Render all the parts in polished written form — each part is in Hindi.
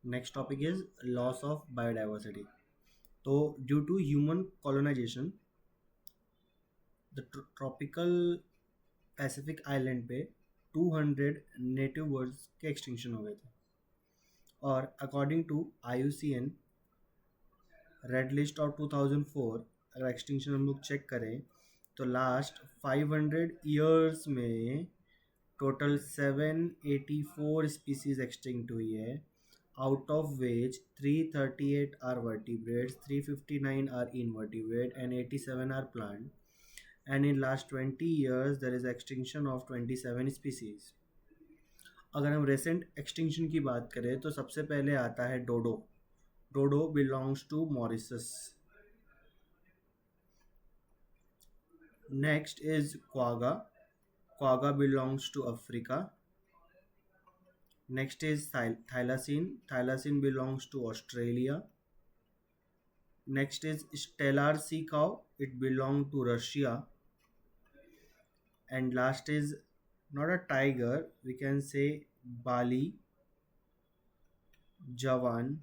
Next topic is loss of biodiversity. तो due to human colonization the tropical Pacific island पे 200 नेटिव बर्ड्स के एक्सटिंक्शन हो गए थे और according to IUCN red list of 2004 अगर एक्सटिंक्शन हम लोग चेक करें तो लास्ट 500 ईयर्स में टोटल 784 स्पीसीज एक्सटिंक्ट हुई है, out of which 338 are vertebrates, 359 are invertebrate, and 87 are plant. And in last 20 years, there is extinction of 27 species. अगर हम recent extinction की बात करें तो सबसे पहले आता है डोडो. डोडो belongs to Mauritius. Next is quagga. Quagga belongs to Africa. Next is thylacine. Thylacine belongs to Australia. Next is stellar sea cow. It belongs to Russia. And last is not a tiger. We can say Bali, Javan,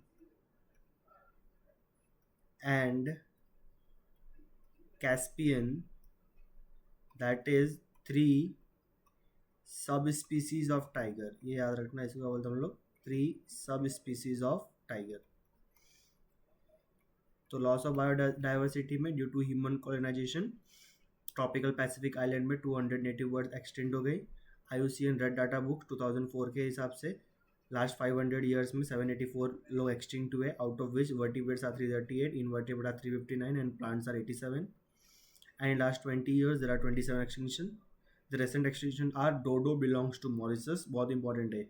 and Caspian. That is 3 subspecies of tiger. ये याद रखना, इसको क्या बोलते हैं हम लोग? 3 subspecies of tiger. तो लॉस ऑफ बायोडाइवर्सिटी में due to human colonization tropical Pacific island में 200 नेटिव बर्ड्स एक्सटेंड हो गई. IUCN रेड डाटा बुक 2004 के हिसाब से लास्ट 500 ईयर्स में 784 लोग एक्सटिंक्ट हुए, out of which vertebrates are 338, invertebrate are 359 and plants are 87. And last 20 years there are 27 extinction. The recent extinction are dodo belongs to Mauritius, बहुत इंपॉर्टेंट है.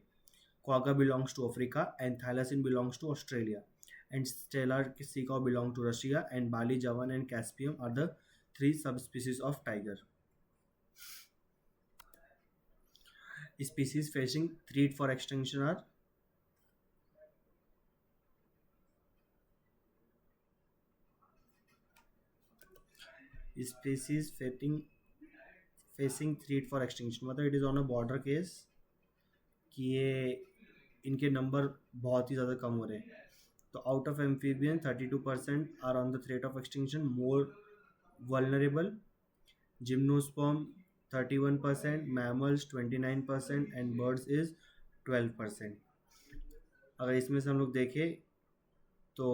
Quagga belongs to Africa and thylacine belongs to Australia. And stellar sea cow belong to Russia, and Bali, Javan, and Caspian are the 3 subspecies of tiger. Species facing threat for extinction are species facing threat for extinction, मतलब it is on a border case कि ये इनके नंबर बहुत ही ज़्यादा कम हो रहे हैं. तो out of amphibian 32% are on the threat of extinction, more vulnerable. Gymnosperm 31%, mammals 29% and birds is 12%. अगर इसमें से हम लोग देखें तो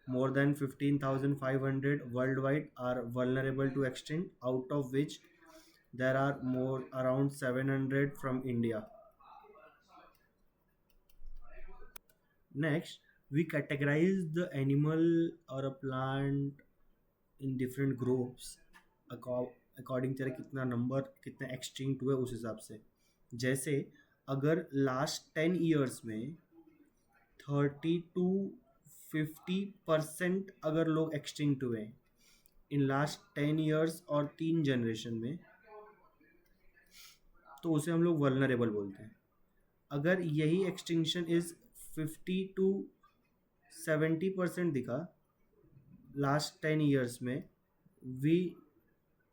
more than 15,500 worldwide are vulnerable to extinct, out of which there are more around 700 from India. Next, we categorize the animal or a plant in different groups according तेरा कितना नंबर कितना एक्सटिंक्ट हुए उस हिसाब से. जैसे अगर लास्ट 10 ईयर्स में 30 to 50% अगर लोग एक्सटिंक्ट हुए इन लास्ट 10 ईयर्स और 3 जनरेशन में, तो उसे हम लोग वल्नरेबल बोलते हैं. अगर यही एक्सटिंक्शन इज 50 to 70% दिखा लास्ट 10 ईयर्स में, we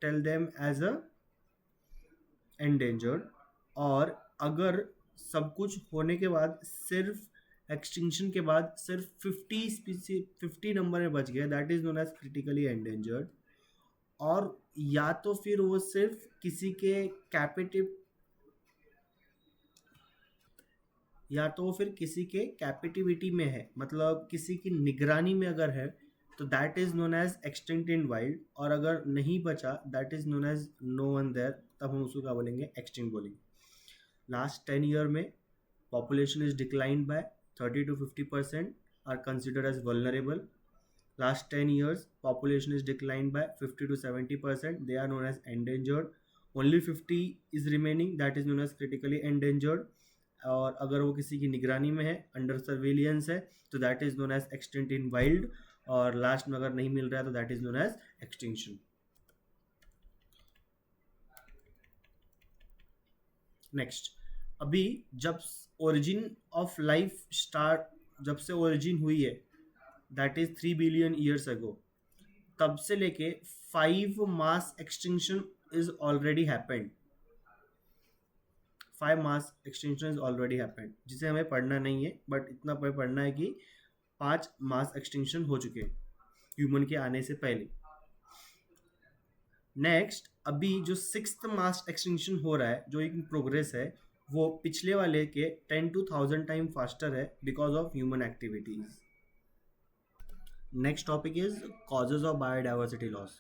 tell them as a endangered. और अगर सब कुछ होने के बाद सिर्फ एक्सटिंक्शन के बाद सिर्फ 50 नंबर में बच गया, that is known as critically endangered. और या तो फिर वो सिर्फ किसी के कैपिटिविटी में है, मतलब किसी की निगरानी में अगर है, तो that is known as extinct in wild. और अगर नहीं बचा, that is known as no one there, तब हम उसको क्या बोलेंगे? एक्सटिंक्ट बोलेंगे. लास्ट 10 ईयर में population is declined by 30 to 50% are considered as vulnerable. Last 10 years, population is declined by 50 to 70%. They are known as endangered. Only 50 is remaining, that is known as critically endangered. और अगर वो किसी की निगरानी में है, अंडर सर्विलियंस है, तो that is known as extinct in wild. और लास्ट में अगर नहीं मिल रहा है तो that is known as extinction. Next, अभी जब ओरिजिन ऑफ लाइफ जब से ओरिजिन हुई है, that is 3 billion years ago, तब से लेके 5 mass extinction is already happened. 5 mass extinction is already happened, जिसे हमें पढ़ना नहीं है, बट इतना पढ़ना है कि 5 मास एक्सटिंक्शन हो चुके हैं ह्यूमन के आने से पहले। नेक्स्ट, अभी जो 6th मास एक्सटिंक्शन हो रहा है, जो एक प्रोग्रेस है, वो पिछले वाले के 10 to 1000 टाइम फास्टर है because of human activities. Next topic is causes of biodiversity loss.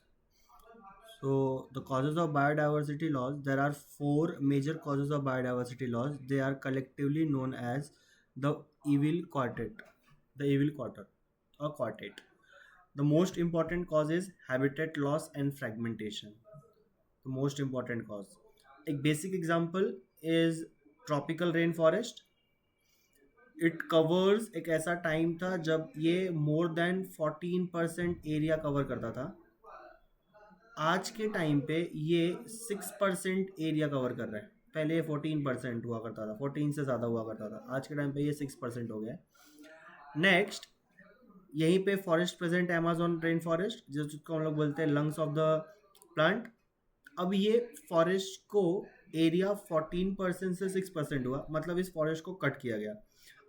So the causes of biodiversity loss, there are 4 major causes of biodiversity loss. They are collectively known as the evil quartet, the evil quarter or quartet. The most important cause is habitat loss and fragmentation. The most important cause. एक basic example is tropical rainforest. It covers, एक ऐसा टाइम था जब ये मोर देन 14% एरिया कवर करता था। आज के टाइम पे ये 6% एरिया कवर कर रहा है। पहले ये 14% हुआ करता था, 14 से ज़्यादा हुआ करता था, आज के टाइम पे ये 6% हो गया है। नेक्स्ट, यहीं पे फॉरेस्ट प्रेजेंट है, अमेजोन रेन फॉरेस्ट, जिसको हम लोग बोलते हैं लंग्स ऑफ द प्लांट। अब ये फॉरेस्ट को एरिया 14% से 6% हुआ, मतलब इस फॉरेस्ट को कट किया गया।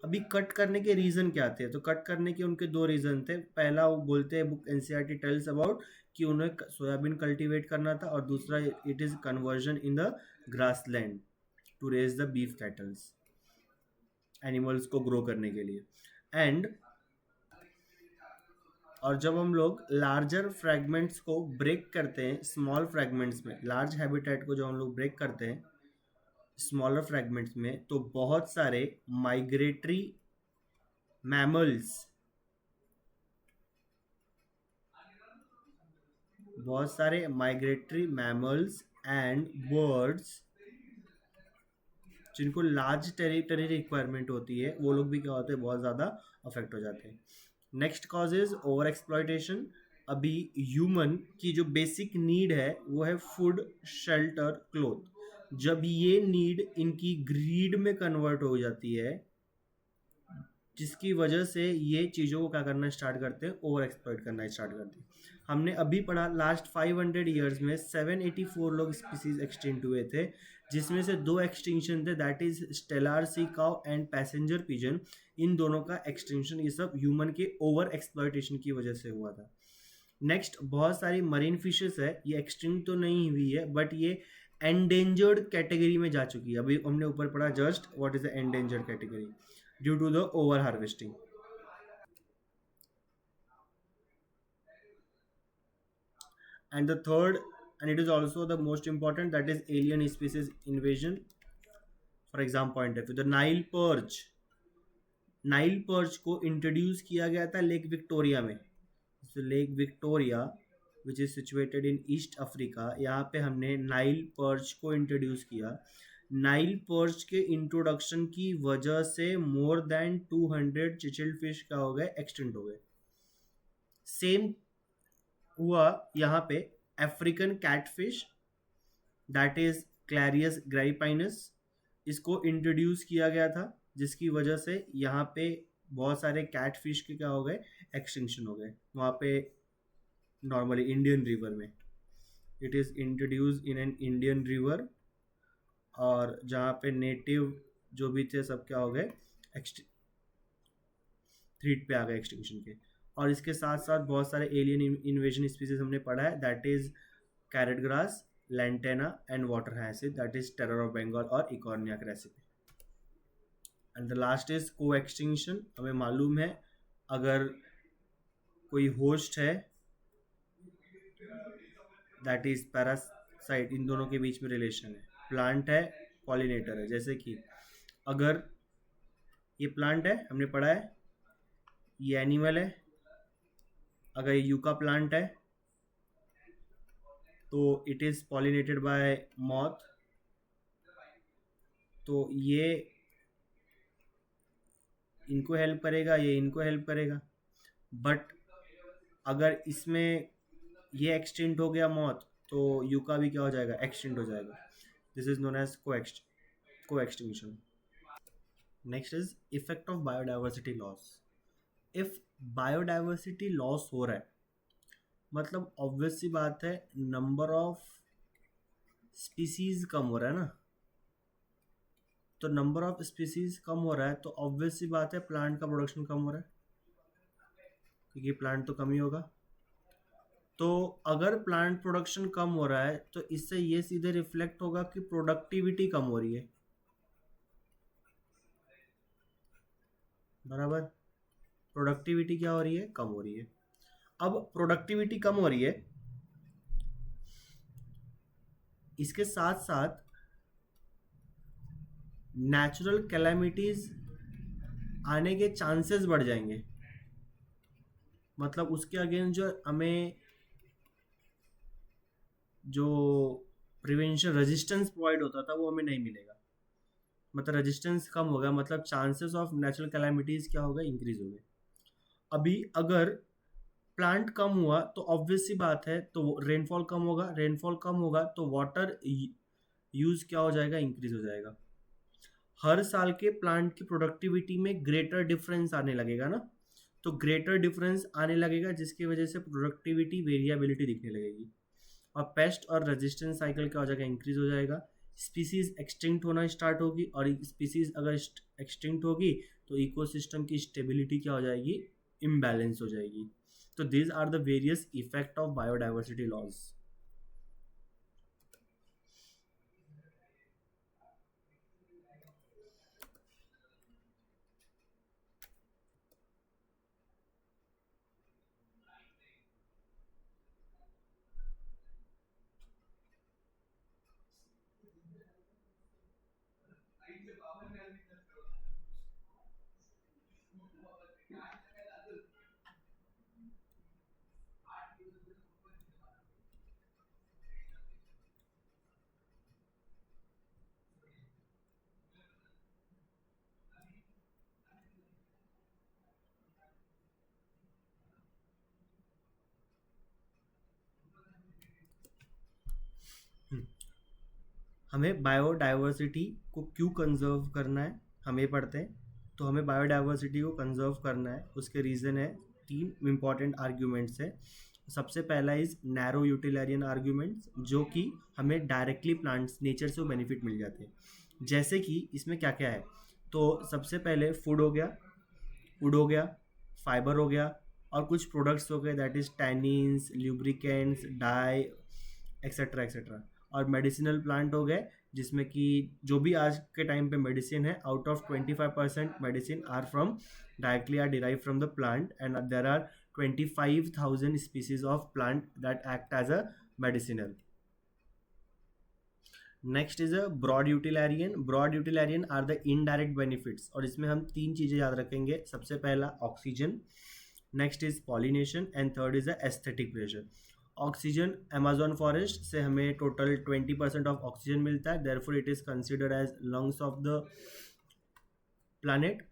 अभी कट करने के रीज़न क्या थे? तो कट करने के उनके 2 रीज़न थे। पहला, वो बोलते हैं, बुक एनसीईआरटी टेल्स अबाउट कि उन्हें सोयाबीन कल्टीवेट करना था, और दूसरा it is conversion in the grass land to raise the beef cattles, animals को ग्रो करने के लिए। एंड और जब हम लोग लार्जर फ्रैगमेंट्स को ब्रेक करते हैं स्मॉल फ्रैगमेंट्स में, लार्ज हैबिटेट को जब हम लोग ब्रेक करते हैं स्मॉलर फ्रैगमेंट्स में, तो बहुत सारे माइग्रेटरी मैमल्स, एंड बर्ड्स जिनको लार्ज टेरिटरी रिक्वायरमेंट होती है, वो लोग भी क्या होते हैं, बहुत ज़्यादा अफेक्ट हो जाते हैं। Next cause is over exploitation. अभी ह्यूमन की जो बेसिक नीड है वो है फूड, शेल्टर, क्लोथ। जब ये नीड इनकी ग्रीड में कन्वर्ट हो जाती है, जिसकी वजह से ये चीज़ों को क्या करना स्टार्ट करते हैं, ओवर एक्सप्लॉइट करना स्टार्ट करते हैं। हमने अभी पढ़ा लास्ट 500 ईयर्स में 784 लोग स्पीसीज एक्सटिंक्ट हुए थे, जिसमें से 2 एक्सटिंक्शन थे, that is Steller sea cow and passenger pigeon. इन दोनों का एक्सटिंक्शन ये सब ह्यूमन के ओवर एक्सप्लॉयटेशन की वजह से हुआ था। नेक्स्ट, बहुत सारी मरीन फिशेस है, ये एक्सटिंक्ट तो नहीं हुई है, बट ये एंडेंजर्ड कैटेगरी में जा चुकी है। अभी हमने ऊपर पढ़ा just what is the endangered category due to the over harvesting. And the third, and it is also the most important, that is alien species invasion. For example point of view, the Nile perch को इंट्रोड्यूस किया गया था लेक विक्टोरिया में। Lake Victoria which is situated in east Africa, यहाँ पे हमने नाइल पर्च को इंट्रोड्यूस किया। नाइल पर्च के इंट्रोडक्शन की वजह से मोर देन 200 चिचिल्ड फिश क्या हो गए, एक्सटिंक्ट हो गए। सेम हुआ यहाँ पे African catfish, that is Clarias gariepinus, इसको इंट्रोड्यूस किया गया था, जिसकी वजह से यहाँ पे बहुत सारे कैटफिश के क्या हो गए, एक्सटिंक्शन हो गए। वहाँ पे नॉर्मली इंडियन रिवर में it is introduce in an Indian river, और जहाँ पे नेटिव जो भी थे सब क्या हो गए, थ्रीट पे आ गए एक्सटिंक्शन के। और इसके साथ साथ बहुत सारे एलियन इन्वेजन स्पीसीज हमने पढ़ा है, that is carrot grass, lantana and water hyacinth, that is terror of Bengal और Eichhornia crassipes. And the last is co extinction. हमें मालूम है अगर कोई होस्ट है, दैट इज पैरासाइट, इन दोनों के बीच में रिलेशन है। प्लांट है, पॉलिनेटर है। जैसे कि अगर ये प्लांट है, हमने पढ़ा है, ये एनिमल है, अगर ये यूका प्लांट है तो it is pollinated bye moth, तो ये इनको हेल्प करेगा, ये इनको हेल्प करेगा। बट अगर इसमें ये एक्सटिंक्ट हो गया मॉथ, तो यूका भी क्या हो जाएगा, एक्सटिंक्ट हो जाएगा। दिस इज नोन एज को extinction. Next is effect of biodiversity loss. If biodiversity loss हो रहा है, मतलब ऑब्वियस सी बात है, नंबर ऑफ स्पीसीज कम हो रहा है ना। तो नंबर ऑफ स्पीसीज कम हो रहा है तो ऑब्वियस सी बात है प्लांट का प्रोडक्शन कम हो रहा है, क्योंकि प्लांट तो कम ही होगा। तो अगर प्लांट प्रोडक्शन कम हो रहा है तो इससे ये सीधे रिफ्लेक्ट होगा कि प्रोडक्टिविटी कम हो रही है, बराबर। प्रोडक्टिविटी क्या हो रही है? कम हो रही है। अब प्रोडक्टिविटी कम हो रही है, इसके साथ साथ नेचुरल कैलामिटीज आने के चांसेस बढ़ जाएंगे। मतलब उसके अगेंस्ट जो हमें जो प्रिवेंशन रेजिस्टेंस प्रोवाइड होता था वो हमें नहीं मिलेगा। मतलब रेजिस्टेंस कम होगा, मतलब चांसेस ऑफ नेचुरल कैलामिटीज क्या होगा? इंक्रीज हो गए। अभी अगर प्लांट कम हुआ तो ऑब्वियस सी बात है तो रेनफॉल कम होगा, रेनफॉल कम होगा तो वाटर यूज क्या हो जाएगा? इंक्रीज हो जाएगा। हर साल के प्लांट की प्रोडक्टिविटी में ग्रेटर डिफरेंस आने लगेगा ना, तो ग्रेटर डिफरेंस आने लगेगा जिसकी वजह से प्रोडक्टिविटी वेरिएबिलिटी दिखने लगेगी, और पेस्ट और रेजिस्टेंस साइकिल क्या हो जाएगा? इंक्रीज हो जाएगा। स्पीसीज एक्सटिंक्ट होना स्टार्ट होगी, और स्पीसीज अगर एक्सटिंक्ट होगी तो इकोसिस्टम की स्टेबिलिटी क्या हो जाएगी? इम्बैलेंस हो जाएगी। तो these are the various effect of biodiversity laws. हमें बायोडाइवर्सिटी को क्यों कंजर्व करना है, हम ये पढ़ते हैं। तो हमें बायोडाइवर्सिटी को कंजर्व करना है, उसके रीज़न है, 3 इंपॉर्टेंट आर्ग्यूमेंट्स है। सबसे पहला इज नैरो यूटिलिटेरियन आर्ग्यूमेंट्स, जो कि हमें डायरेक्टली प्लांट्स नेचर से बेनिफिट मिल जाते हैं। जैसे कि इसमें क्या क्या है, तो सबसे पहले फूड हो गया, वुड हो गया, फाइबर हो गया, और कुछ प्रोडक्ट्स हो गए, that is tannins, lubricants, dye, etcetera etcetera. और मेडिसिनल प्लांट हो गए, जिसमें कि जो भी आज के टाइम पे मेडिसिन है, out of 25% medicine are from directly are derive from the plant, and there are 25,000 species of plant that act as a medicinal. Next is a broad utilitarian. Broad utilitarian are the indirect benefits, और इसमें हम 3 चीज़ें याद रखेंगे। सबसे पहला oxygen, next is pollination, and third is a aesthetic pleasure. Oxygen, Amazon forest से हमें टोटल 20% ऑफ ऑक्सीजन मिलता है, therefore it is considered as lungs of the planet.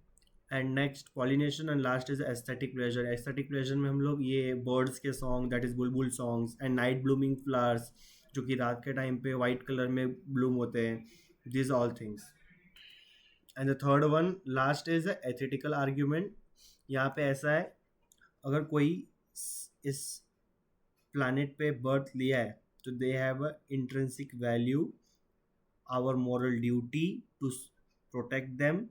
And next pollination, and last is aesthetic pleasure. Aesthetic pleasure में हम लोग ये बर्ड्स के song, that is bulbul songs, and night blooming flowers, जो कि रात के टाइम पे वाइट कलर में ब्लूम होते हैं, this all things. And the third one last is ethical argument. यहाँ पे ऐसा है, अगर कोई इस प्लानट पे बर्थ लिया है तो they have a intrinsic value, our moral duty to protect them,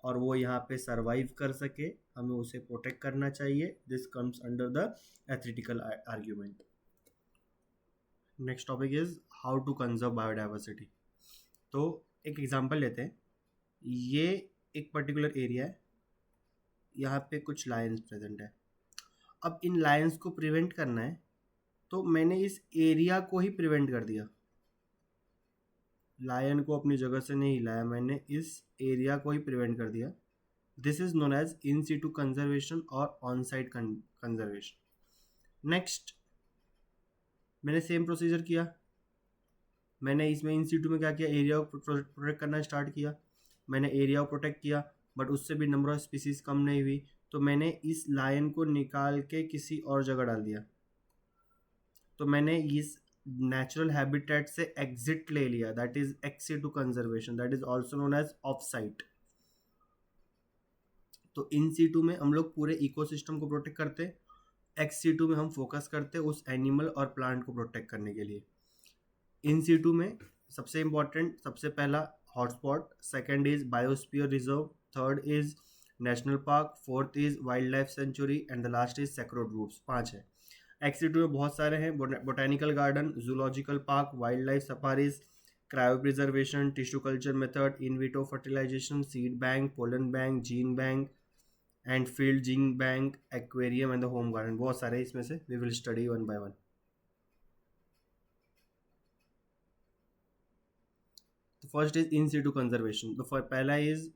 और वो यहाँ पे सरवाइव कर सके, हमें उसे प्रोटेक्ट करना चाहिए। This comes under the ethical argument. Next topic is how to conserve biodiversity. तो एक एग्जांपल लेते हैं। ये एक पर्टिकुलर एरिया है, यहाँ पे कुछ लायंस प्रेजेंट है। अब इन लायंस को प्रिवेंट करना है, तो मैंने इस एरिया को ही प्रिवेंट कर दिया, लायन को अपनी जगह से नहीं हिलाया, मैंने इस एरिया को ही प्रिवेंट कर दिया। This is known as in situ conservation और ऑन साइट कंजर्वेशन। नेक्स्ट, मैंने सेम प्रोसीजर किया, मैंने इसमें इन सीटू में क्या किया, एरिया को प्रोटेक्ट करना स्टार्ट किया। मैंने एरिया को प्रोटेक्ट किया, बट उससे भी नंबर ऑफ स्पीसीज कम नहीं हुई, तो मैंने इस लायन को निकाल के किसी और जगह डाल दिया। तो मैंने इस नेचुरल हैबिटेट से एग्जिट ले लिया, that is ex situ conservation, that is also known as off site. तो इन सीटू में हम लोग पूरे इकोसिस्टम को प्रोटेक्ट करते, एक्स सीटू में हम फोकस करते उस एनिमल और प्लांट को प्रोटेक्ट करने के लिए। इन सीटू में सबसे इम्पॉर्टेंट, सबसे पहला hotspot, second is biosphere reserve, third is national park, fourth is wild life sanctuary and the last is sacred groups. 5 है। एक्सिट में बहुत सारे हैं, botanical garden, zoological park, wild life safaris, cryo preservation, tissue culture method, in vitro fertilization, seed bank, pollen bank, gene bank and field gene bank, aquarium and the home garden. बहुत सारे इसमें से, we will study one by one. First is in Situ conservation. तो पहला इज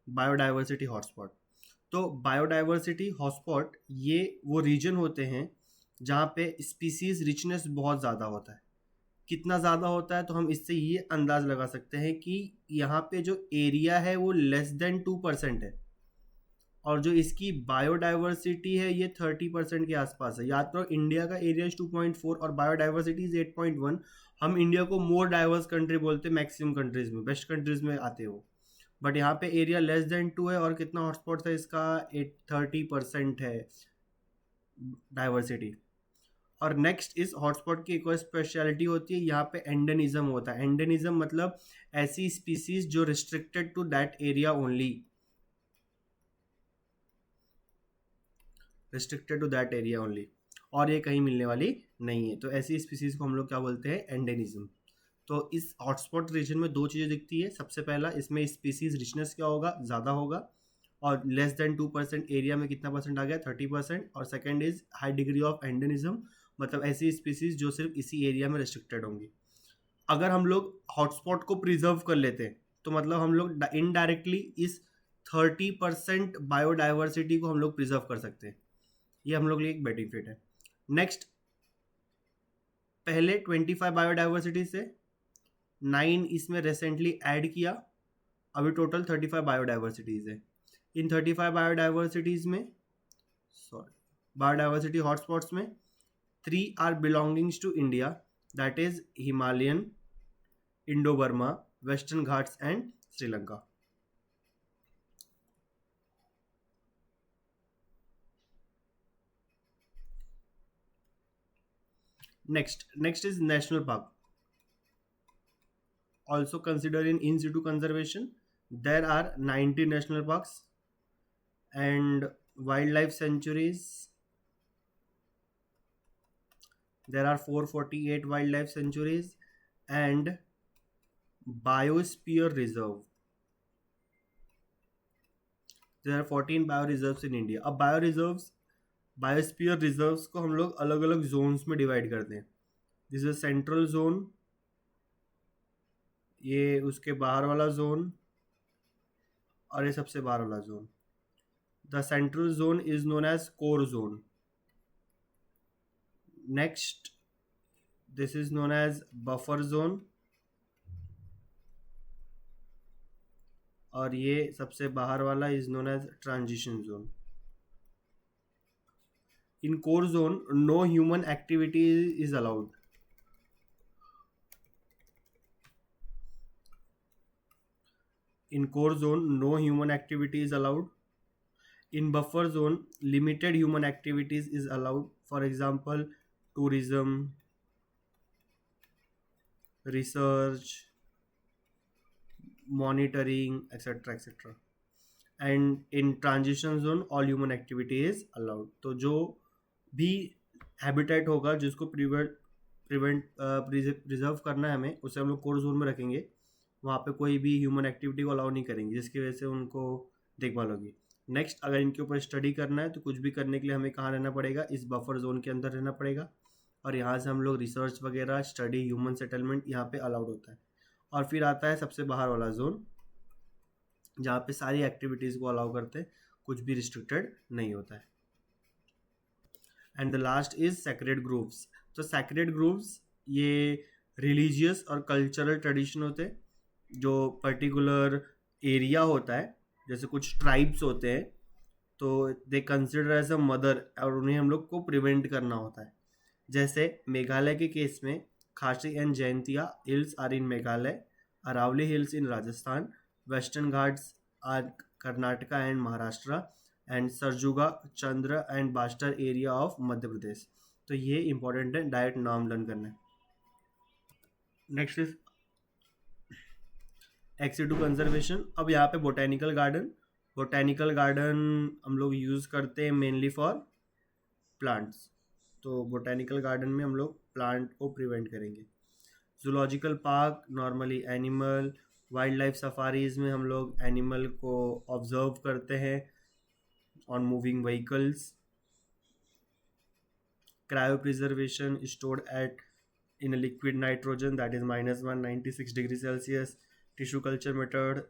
बायोडाइवर्सिटी हॉटस्पॉट। तो बायोडाइवर्सिटी हॉटस्पॉट ये वो रीजन होते हैं जहाँ पे स्पीसीज रिचनेस बहुत ज़्यादा होता है। कितना ज़्यादा होता है, तो हम इससे ये अंदाज़ लगा सकते हैं कि यहाँ पे जो एरिया है वो लेस देन 2% है, और जो इसकी बायोडाइवर्सिटी है ये 30% के आसपास है। याद करो, इंडिया का एरिया 2.4 और बायोडाइवर्सिटी इज 8.1। हम इंडिया को मोर डाइवर्स कंट्री बोलते हैं मैक्सिमम कंट्रीज में, बेस्ट कंट्रीज में आते हो, बट यहाँ पे एरिया लेस देन 2 है। और कितना हॉटस्पॉट है इसका, 30% है डाइवर्सिटी। और नेक्स्ट इस हॉटस्पॉट की एक और स्पेशलिटी होती है, यहाँ पे एंडेनिज्म होता है। एंडेनिज्म मतलब ऐसी स्पीसीज जो restricted to that area only, restricted to that area only, और ये कहीं मिलने वाली नहीं है। तो ऐसी स्पीसीज को हम लोग क्या बोलते हैं, एंडेनिज्म। तो इस हॉटस्पॉट रीजन में दो चीज़ें दिखती है। सबसे पहला, इसमें स्पीसीज रिचनेस क्या होगा, ज़्यादा होगा, और लेस देन 2% एरिया में कितना परसेंट आ गया, 30%। और second is high degree of endemism, मतलब ऐसी स्पीसीज जो सिर्फ इसी एरिया में रिस्ट्रिक्टेड होंगी। अगर हम लोग हॉटस्पॉट को प्रिजर्व कर लेते हैं तो मतलब हम लोग इनडायरेक्टली इस 30% बायोडाइवर्सिटी को हम लोग प्रिजर्व कर सकते हैं। ये हम लोग लिए एक बेनिफिट है। नेक्स्ट, पहले 25 बायोडाइवर्सिटी से 9 इसमें रिसेंटली ऐड किया, अभी टोटल 35 बायोडाइवर्सिटीज़ है। इन 35 बायोडाइवर्सिटीज़ में, सॉरी, बायोडाइवर्सिटी हॉटस्पॉट्स में 3 are belongings to India, that is Himalayan, Indo Burma, Western Ghats and Sri Lanka. Next is national park, also considered in situ conservation. There are 90 national parks and wildlife sanctuaries. There are 448 wildlife sanctuaries and biosphere reserve. There are 14 bioreserves in India. अब बायोस्फीयर रिजर्व्स को हम लोग अलग अलग जोन्स में डिवाइड करते हैं। दिस इज सेंट्रल जोन, ये उसके बाहर वाला जोन, और ये सबसे बाहर वाला zone. The central zone is known as core zone. Next, this is known as buffer zone, और ये सबसे बाहर वाला is known as transition zone. In core zone, no human activity is allowed. In core zone, no human activity is allowed. In buffer zone, limited human activities is allowed. For example, tourism, research, monitoring, etc., etc. And in transition zone, all human activity is allowed. तो जो भी हैबिटेट होगा जिसको प्रिजर्व करना है हमें, उसे हम लोग कोर जोन में रखेंगे। वहाँ पे कोई भी ह्यूमन एक्टिविटी को अलाउ नहीं करेंगे, जिसकी वजह से उनको देखभाल होगी। नेक्स्ट, अगर इनके ऊपर स्टडी करना है तो कुछ भी करने के लिए हमें कहाँ रहना पड़ेगा, इस बफर जोन के अंदर रहना पड़ेगा, और यहाँ से हम लोग रिसर्च वगैरह, स्टडी, ह्यूमन सेटलमेंट यहाँ पे अलाउड होता है। और फिर आता है सबसे बाहर वाला जोन, जहाँ पे सारी एक्टिविटीज़ को अलाउ करते हैं, कुछ भी रिस्ट्रिक्टेड नहीं होता है। And the last is sacred groups. तो सैक्रेड ग्रुप्स ये रिलीजियस और कल्चरल ट्रेडिशन होते हैं, जो पर्टिकुलर एरिया होता है, जैसे कुछ ट्राइब्स होते हैं, तो they consider as a mother, और उन्हें हम लोग को प्रिवेंट करना होता है। जैसे मेघालय के केस में Khasi and Jaintia hills are in Meghalaya, Aravalli hills in Rajasthan, western Ghats are Karnataka and Maharashtra, and Surguja, Chandra and Bastar area of Madhya Pradesh. तो ये इंपॉर्टेंट है, डायरेक्ट नाम लर्न करना है। Next is ex situ conservation. अब यहाँ पे बोटेनिकल गार्डन हम लोग यूज़ करते हैं मेनली फॉर प्लांट्स, तो बोटेनिकल गार्डन में हम लोग प्लांट को प्रिवेंट करेंगे। Zoological park normally animal, wild life safaris में हम लोग एनिमल को ऑब्जर्व करते हैं on moving vehicles. Cryopreservation stored at in a liquid nitrogen that is -196 degree Celsius. Tissue culture method,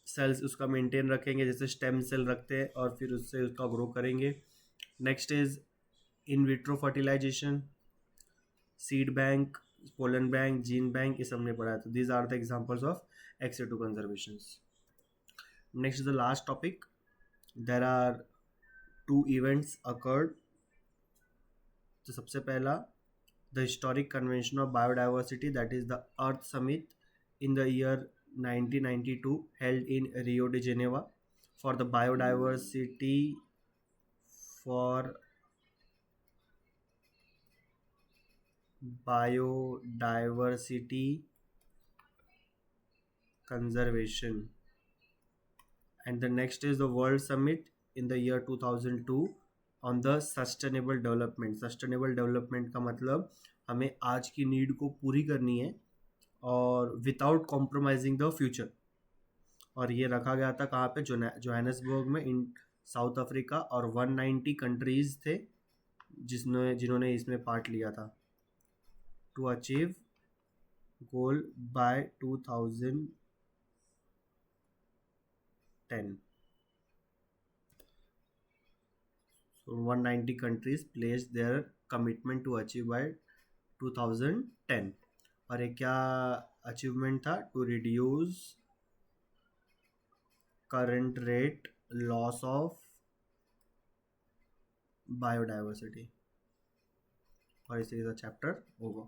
cells उसका मेंटेन रखेंगे जैसे स्टेम सेल रखते हैं और फिर उससे उसका ग्रो करेंगे। Next is in vitro fertilisation, seed bank, pollen bank, gene bank, ये सब ने पढ़ा है। तो these are the examples of ex situ conservation. Next is the last topic, there are two events occurred. तो सबसे पहला, the historic convention of biodiversity, that is the earth summit in the year 1992 held in Rio de Janeiro for the for biodiversity conservation. And the next is the world summit in the year 2002 on the sustainable development. Sustainable development का मतलब हमें आज की नीड को पूरी करनी है और विदाउट कॉम्प्रोमाइजिंग द फ्यूचर। और ये रखा गया था कहाँ पे, जोहानिसबर्ग में इन साउथ अफ्रीका, और 190 कंट्रीज थे जिन्होंने इसमें पार्ट लिया था to achieve goal by 2010। So 190 countries pledged their commitment to achieve by 2010। और ये क्या अचीवमेंट था, to reduce current rate loss of biodiversity. और इसी का चैप्टर होगा।